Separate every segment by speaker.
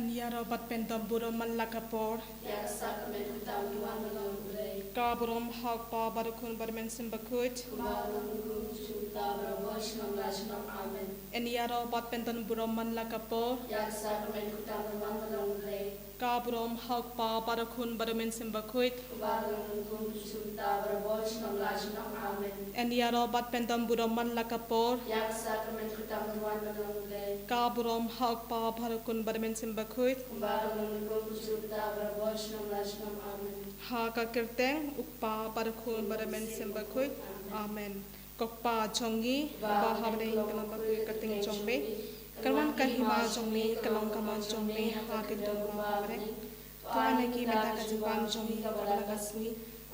Speaker 1: Anyaro bat pentam burom malakapor.
Speaker 2: Yak sacrament kutam tuan malong ulay.
Speaker 1: Kaburom hak pa barukun barmen simbakut.
Speaker 2: Kumaron guru chuta bravos nang lasnam amen.
Speaker 1: Anyaro bat pentam burom malakapor.
Speaker 2: Yak sacrament kutam tuan malong ulay.
Speaker 1: Kaburom hak pa barukun barmen simbakut.
Speaker 2: Kumaron guru chuta bravos nang lasnam amen.
Speaker 1: Anyaro bat pentam burom malakapor.
Speaker 2: Yak sacrament kutam tuan malong ulay.
Speaker 1: Kaburom hak pa barukun barmen simbakut.
Speaker 2: Kumaron guru chuta bravos nang lasnam amen.
Speaker 1: Haka kerteng ukpa barukun barmen simbakut. Amen. Kokpa chongi ba hamre kalam bakui kating chongbe. Kalwan kahima chongni kalong kaman chongbe hakin dong hamre. Tuan lagi meta kajiban chongi kabla kasmi.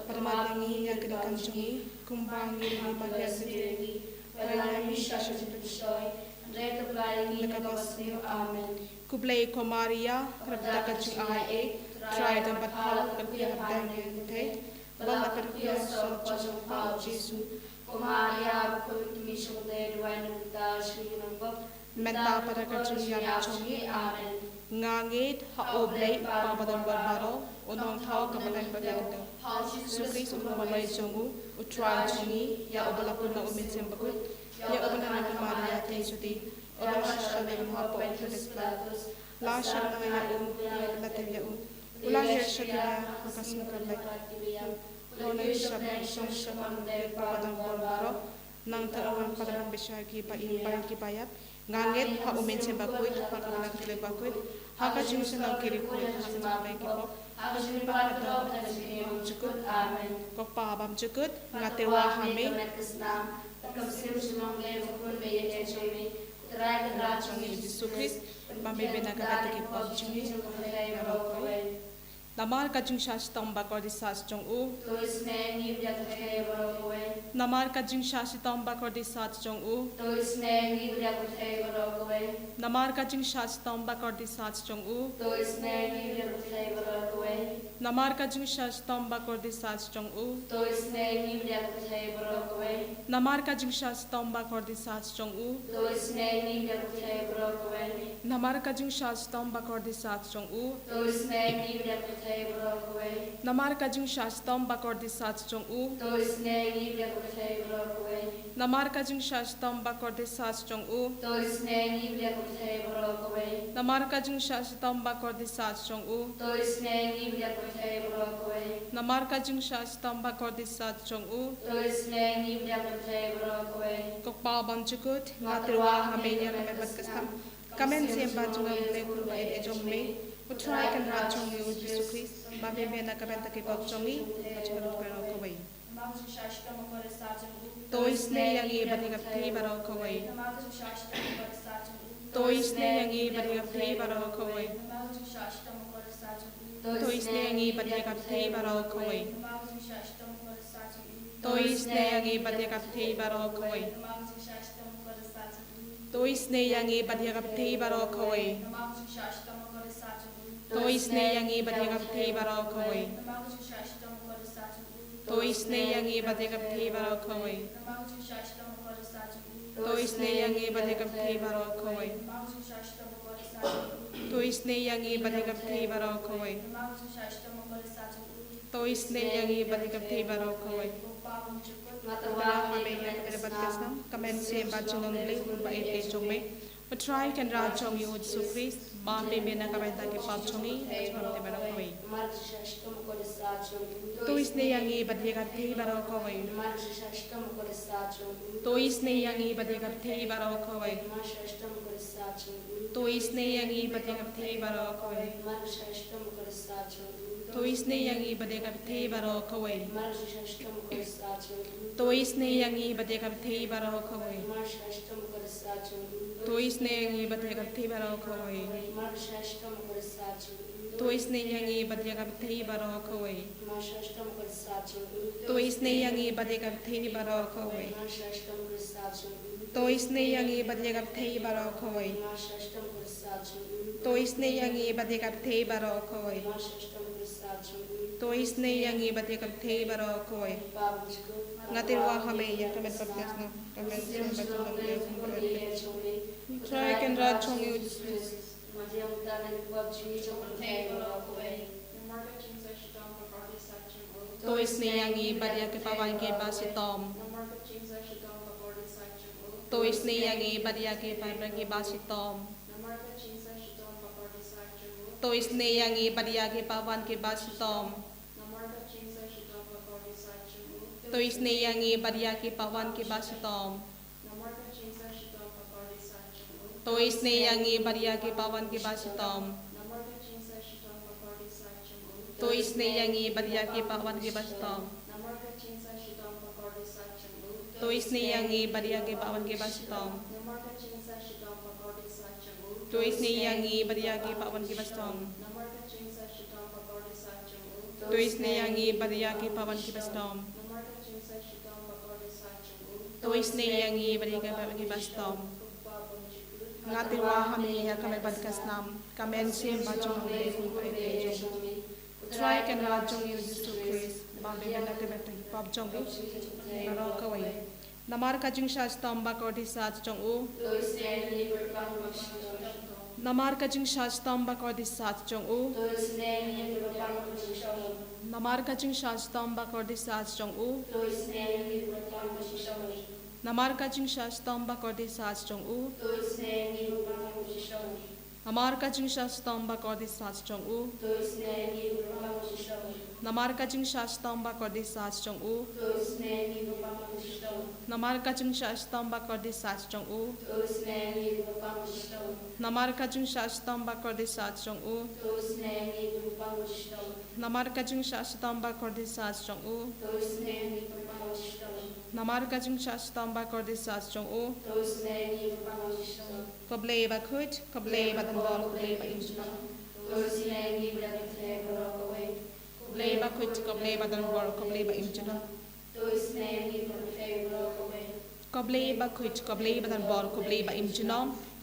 Speaker 1: Paramadani yakrikan chongi kumbangi lima biasiri.
Speaker 2: Parayami shashashitoy. Reka playing nakabasmi amen.
Speaker 1: Kublai komaria krabda kaju ai try to but how kapia bang te bala kapia so pajong pau Jesu
Speaker 2: Kumaria bukumi shode duan ta shri nambap
Speaker 1: menta para kaju ya chongi
Speaker 2: amen.
Speaker 1: ngangit ha oblai pa badam barbaro onong thau kabalan baganda sukri sukma malai chongu utrai chongi ya obala puna umin sembakut ya obala kumaria te sudi Olasha de Mapo Entres Lasha ya Latevia Ulasha Shagya Kasmukalai Olasha Shon Shaman de Padam Borbaro Nang Tarawan Padam Bishaki Pa Impan Kipayat Nganget Ha Umin Sembakuit Pakalang Telebakuit Haka Jimson of Kirikuit Hasan Kipo
Speaker 2: Hajun Padam Tajim Chukut Amen.
Speaker 1: Kokpa Bam Chukut Ngatewa Hame
Speaker 2: Kamsim Shulong Lev Kun Beye Chomi Try the Rachong
Speaker 1: Jesus Christ, Bambi Nakabati Pop Namar Kajung Shash Tomba Kordisas Jong U. Namar Kajung Shash Tomba Kordisas Jong U. Namar Kajung Shash Tomba Kordisas Jong U. Namar Kajung Shash Tomba Kordisas Jong U. Namar Kajung Shash Tomba Kordisas Jong U. Namar Kajung Shash Tomba Kordisas Jong U. Namar Kajung Shash Tomba Kordisas Jong U. Namar Kajung Shash Tomba Kordisas Jong U. Namar Kajung Shash Tomba Kordisas Jong U. Namar Kajung Shash Tomba Kordisas Jong U. Kokpa Bam Chukut Ngatirwa Hamenya Kamebat Kasam Kamen Siemba Junga Lekul Ba Ejome Utrai Kan Rachong Yu Jesus Christ Babe Bena Kabenta Kipop Chongi Kachkarut Pero Kawai Toisne Yangi Batigapti Baro Kawai Toisne Yangi Batigapti Baro Kawai Toisne Yangi Batigapti Baro Kawai Toisne Yangi Batigapti Baro Kawai Toisne Yangi Batigapti Baro Kawai Toisne Yangi Batigapti Baro Kawai Toisne Yangi Batigapti Baro Kawai Toisne Yangi Batigapti Baro Kawai Toisne Yangi Batigapti Baro Kawai Toisne Yangi Batigapti Baro Kawai Wala kami yang terdapat kesam Kamen Siemba Jungang Lek Ba Ete Chongme Utrai Kan Rachong Yu Jesus Christ Bambi Bena Kabenta Kipop Chongi Kachkarut Pero Kawai Toisne Yangi Batigapti Baro Kawai Toisne Yangi Batigapti Baro Kawai Toisne Yangi Batigapti Baro Kawai Toisne Yangi Batigapti Baro Kawai Toisne Yangi Batigapti Baro Kawai Toisne Yangi Batigapti Baro Kawai Toisne Yangi Batigapti Baro Kawai Toisne Yangi Batigapti Baro Kawai Toisne Yangi Batigapti Baro Kawai Toisne Yangi Batigapti Baro Kawai Toisne Yangi Batigapti Baro Kawai Ngatirwa Hame Yakamet Baptis no Kamen Siemba Jungang Lek Ba Ete Try Kan Rachong Yu Jesus
Speaker 2: Madiam ta na pub chingi chong te baro ko we.
Speaker 3: Namarga chingsa shidam pakardi sachim u.
Speaker 1: Tôi sneyangi badia ke pawan ke basitom.
Speaker 3: Namarga chingsa shidam pakardi sachim u.
Speaker 1: Tôi sneyangi badia ke pawan ke basitom.
Speaker 3: Namarga chingsa shidam pakardi sachim u.
Speaker 1: Tôi sneyangi badia ke pawan ke basitom.
Speaker 3: Namarga chingsa shidam pakardi sachim u.
Speaker 1: Tôi sneyangi badia ke pawan ke basitom.
Speaker 3: Namarga chingsa shidam pakardi sachim u.
Speaker 1: Tôi sneyangi badia ke pawan ke basitom.
Speaker 3: Namarga chingsa shidam pakardi sachim u.
Speaker 1: Tôi sneyangi badia ke pawan ke basitom.
Speaker 3: Namarga chingsa shidam pakardi sachim u.
Speaker 1: Tôi sneyangi badia ke pawan ke basitom.
Speaker 3: Namarga chingsa shidam pakardi sachim u.
Speaker 1: Tôi sneyangi badia ke pawan ke basitom.
Speaker 3: Namarga chingsa shidam pakardi sachim u.
Speaker 1: Tôi sneyangi badia ke pawan ke basitom.
Speaker 3: Namarga chingsa shidam pakardi sachim u.
Speaker 1: Tôi sneyangi badia ke pawan ke basitom.
Speaker 3: Upabonjiku.
Speaker 1: Ngatiwa hami ya kami badkas nam kamen sim bajong le fu pe pe jong try kan la jong yu jisu Christ ba be na ke bet pop jong bu ro ka wai namar ka jing sha stam ba ko di sa jong u
Speaker 2: Tôi sneyangi berpang bersih.
Speaker 1: namar ka jing sha stam ba ko di sa jong u
Speaker 2: Tôi sneyangi berpang bersih.
Speaker 1: namar ka jing sha stam ba ko di sa jong u
Speaker 2: Tôi sneyangi berpang bersih.
Speaker 1: namar ka jing sha stam ba ko di sa jong u
Speaker 2: Tôi sneyangi berpang bersih.
Speaker 1: namar ka jing sha stam ba ko di sa jong u
Speaker 2: Tôi sneyangi berpang bersih.
Speaker 1: namar ka jing sha stam ba ko di sa jong u
Speaker 2: Tôi sneyangi berpang bersih.
Speaker 1: namar ka jing sha stam ba ko di sa jong u
Speaker 2: Tôi sneyangi berpang bersih.
Speaker 1: namar ka jing sha stam ba ko di sa jong u
Speaker 2: Tôi sneyangi berpang bersih.
Speaker 1: namar ka jing sha stam ba ko di sa jong u
Speaker 2: Tôi sneyangi berpang bersih.
Speaker 1: namar ka jing sha stam ba ko di sa jong u
Speaker 2: Tôi sneyangi berpang bersih.
Speaker 1: koble ba khut koble ba dan bol koble ba im
Speaker 2: Tôi sneyangi berpang baro ko we.
Speaker 1: koble ba khut koble ba dan bol koble ba im
Speaker 2: Tôi sneyangi berpang baro ko we.
Speaker 1: koble ba khut koble ba dan bol koble ba im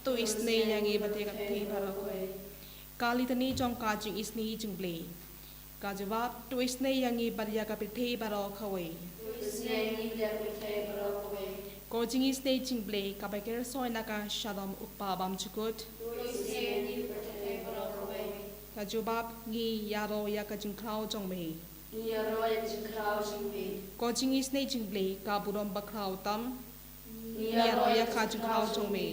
Speaker 1: tu isne yangi ba te ka the ba ro ko kali tani jong ka jing isni jing ble ka jawab tu isne yangi ba ya ka pe the ba ro khawai
Speaker 2: Tôi sneyangi berpang baro ko we.
Speaker 1: ko jing isne jing ble ka ba ker soi na ka shadam upa bam chukut
Speaker 2: Tôi sneyangi berpang baro ko we.
Speaker 1: ka jawab ngi ya ro ya ka jing khao jong me
Speaker 2: Ia roy jengkrau jengwe.
Speaker 1: ko jing isne jing ble ka burom ba khao tam
Speaker 2: Ia
Speaker 1: ya ro
Speaker 2: roy
Speaker 1: ya ka jing khao jong me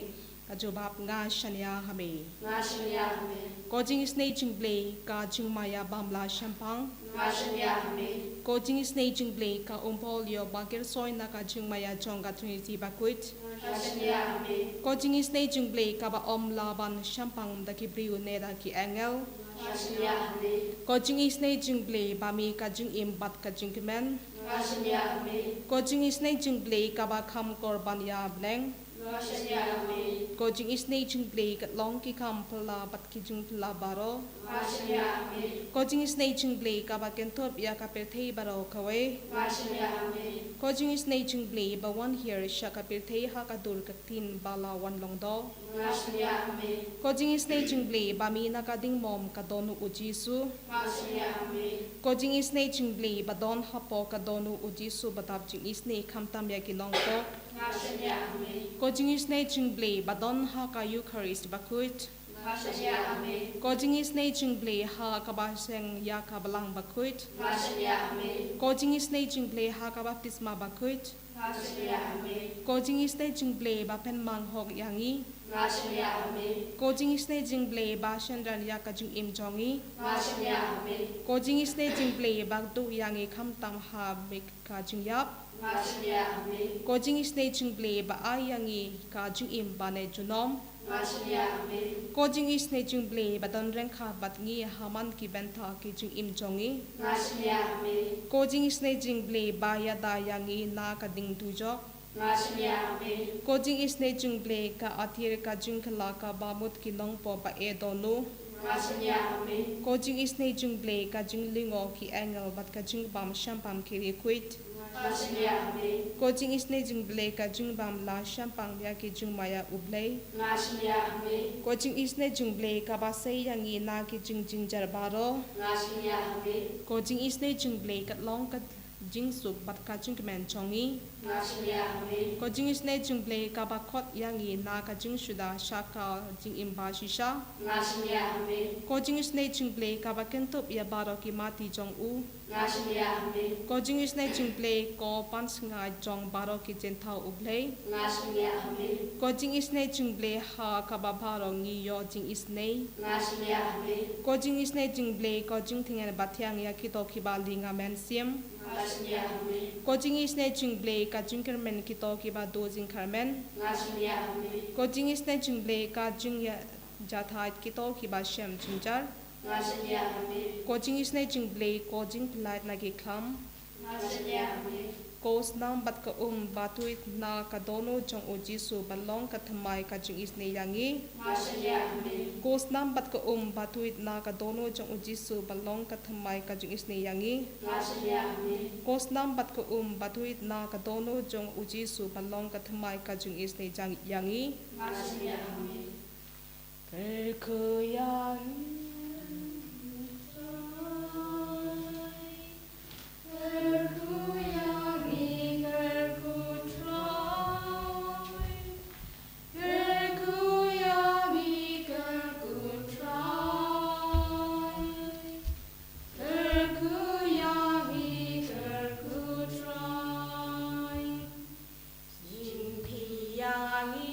Speaker 1: ka jawab nga shanya ha me
Speaker 2: Ngashnya me.
Speaker 1: ko jing isne jing ble ka jing maya bamla shampang
Speaker 2: Ngashnya me.
Speaker 1: ko jing isne jing ble ka umpol yo ba ker soi na ka jing maya jong ka trinity ba kuit
Speaker 2: Ngashnya me.
Speaker 1: ko jing isne jing ble ka ba om la ban shampang da ki briu ne da ki angel
Speaker 2: Ngashnya me.
Speaker 1: ko jing isne jing ble ba mi ka jing im bat ka jing men
Speaker 2: Ngashnya me.
Speaker 1: ko jing isne jing ble ka ba kham korban ya bleng
Speaker 2: Ngashnya me.
Speaker 1: ko jing isne jing ble ka long ki kham phla bat ki jing phla baro
Speaker 2: Ngashnya me.
Speaker 1: ko jing isne jing ble ka ba ken thop ya ka per thei baro khawe
Speaker 2: Ngashnya me.
Speaker 1: ko jing isne jing ble ba wan here sha ka per thei ha ka dur ka tin bala wan long do
Speaker 2: Ngashnya me.
Speaker 1: ko jing isne jing ble ba mi na ka ding mom ka donu uji su
Speaker 2: Ngashnya me.
Speaker 1: ko jing isne jing ble ba don ha po ka donu uji su ba tap jing isne kham tam ya ki long ko
Speaker 2: Ngashnya me.
Speaker 1: ko jing isne jing ble ba don ha ka eucharist ba kuit
Speaker 2: Ngashnya me.
Speaker 1: ko jing isne jing ble ha ka ba seng ya ka balang ba kuit
Speaker 2: Ngashnya me.
Speaker 1: ko jing isne jing ble ha ka baptisma ba kuit
Speaker 2: Ngashnya me.
Speaker 1: ko jing isne jing ble ba pen mang hok yangi
Speaker 2: Ngashnya me.
Speaker 1: ko jing isne jing ble ba shandran ya ka jing im jongi
Speaker 2: Ngashnya me.
Speaker 1: ko jing isne jing ble ba du yangi kham tam ha bek ka jing yap
Speaker 2: Ngashnya me.
Speaker 1: ko jing isne jing ble ba a yangi ka jing im ba ne junom
Speaker 2: Ngashnya me.
Speaker 1: ko jing isne jing ble ba don reng kha bat ngi haman ki ben tha ki jing im jongi
Speaker 2: Ngashnya me.
Speaker 1: ko jing isne jing ble ba ya da yangi na ka ding tu jok
Speaker 2: Ngashnya me.
Speaker 1: ko jing isne jing ble ka athir ka jing khala ka ba mut ki long po ba e donu
Speaker 2: Ngashnya me.
Speaker 1: ko jing isne jing ble ka jing lingo ki angel bat ka jing bam shampam ki requit
Speaker 2: Ngashnya me.
Speaker 1: ko jing isne jing ble ka jing bam la shampang ya ki jing maya ublei
Speaker 2: Ngashnya me.
Speaker 1: ko jing isne jing ble ka ba sei yangi na ki jing jing jar baro
Speaker 2: Ngashnya me.
Speaker 1: ko jing isne jing ble ka long ka jing su bat ka jing men chongi
Speaker 2: Ngasya Amen.
Speaker 1: ko jing is ne jing ble ka ba khot yangi na ka jing shuda shaka jing imba shisha
Speaker 2: Ngasya Amen.
Speaker 1: ko jing is ne jing ble ka ba kentop ya baro ki mati jong u
Speaker 2: Ngasya Amen.
Speaker 1: ko jing is ne jing ble ko pan nga jong baro ki jen thau u ble
Speaker 2: Ngasya Amen.
Speaker 1: ko jing is ne jing ble ha ka ba baro ngi yo jing is ne
Speaker 2: Ngasya Amen.
Speaker 1: ko jing is ne jing ble ko jing thing ba thyang ya ki to ki ba linga men sim
Speaker 2: Ngasya Amen.
Speaker 1: ko jing is ne jing ble ka jing ker men ki to ki ba do jing khar men
Speaker 2: Ngasya Amen.
Speaker 1: ko jing is ne jing ble ka jing ya ja tha ki to ki ba shem jing jar
Speaker 2: Ngasya Amen.
Speaker 1: ko jing is ne jing ble ko jing plai na ki kham
Speaker 2: Ngasya Amen.
Speaker 1: ko snam bat ka batuit na ka dono jong o jisu balong ka thamai ka jing is ne yangi
Speaker 2: Ngasya Amen.
Speaker 1: ko snam bat ka batuit na ka dono jong o jisu balong ka thamai ka jing is ne yangi
Speaker 2: Ngasya Amen.
Speaker 1: ko snam bat ka batuit na ka dono jong o jisu balong ka thamai ka jing is ne yangi
Speaker 2: Ngasya Amen.
Speaker 1: Kerku yangi Yang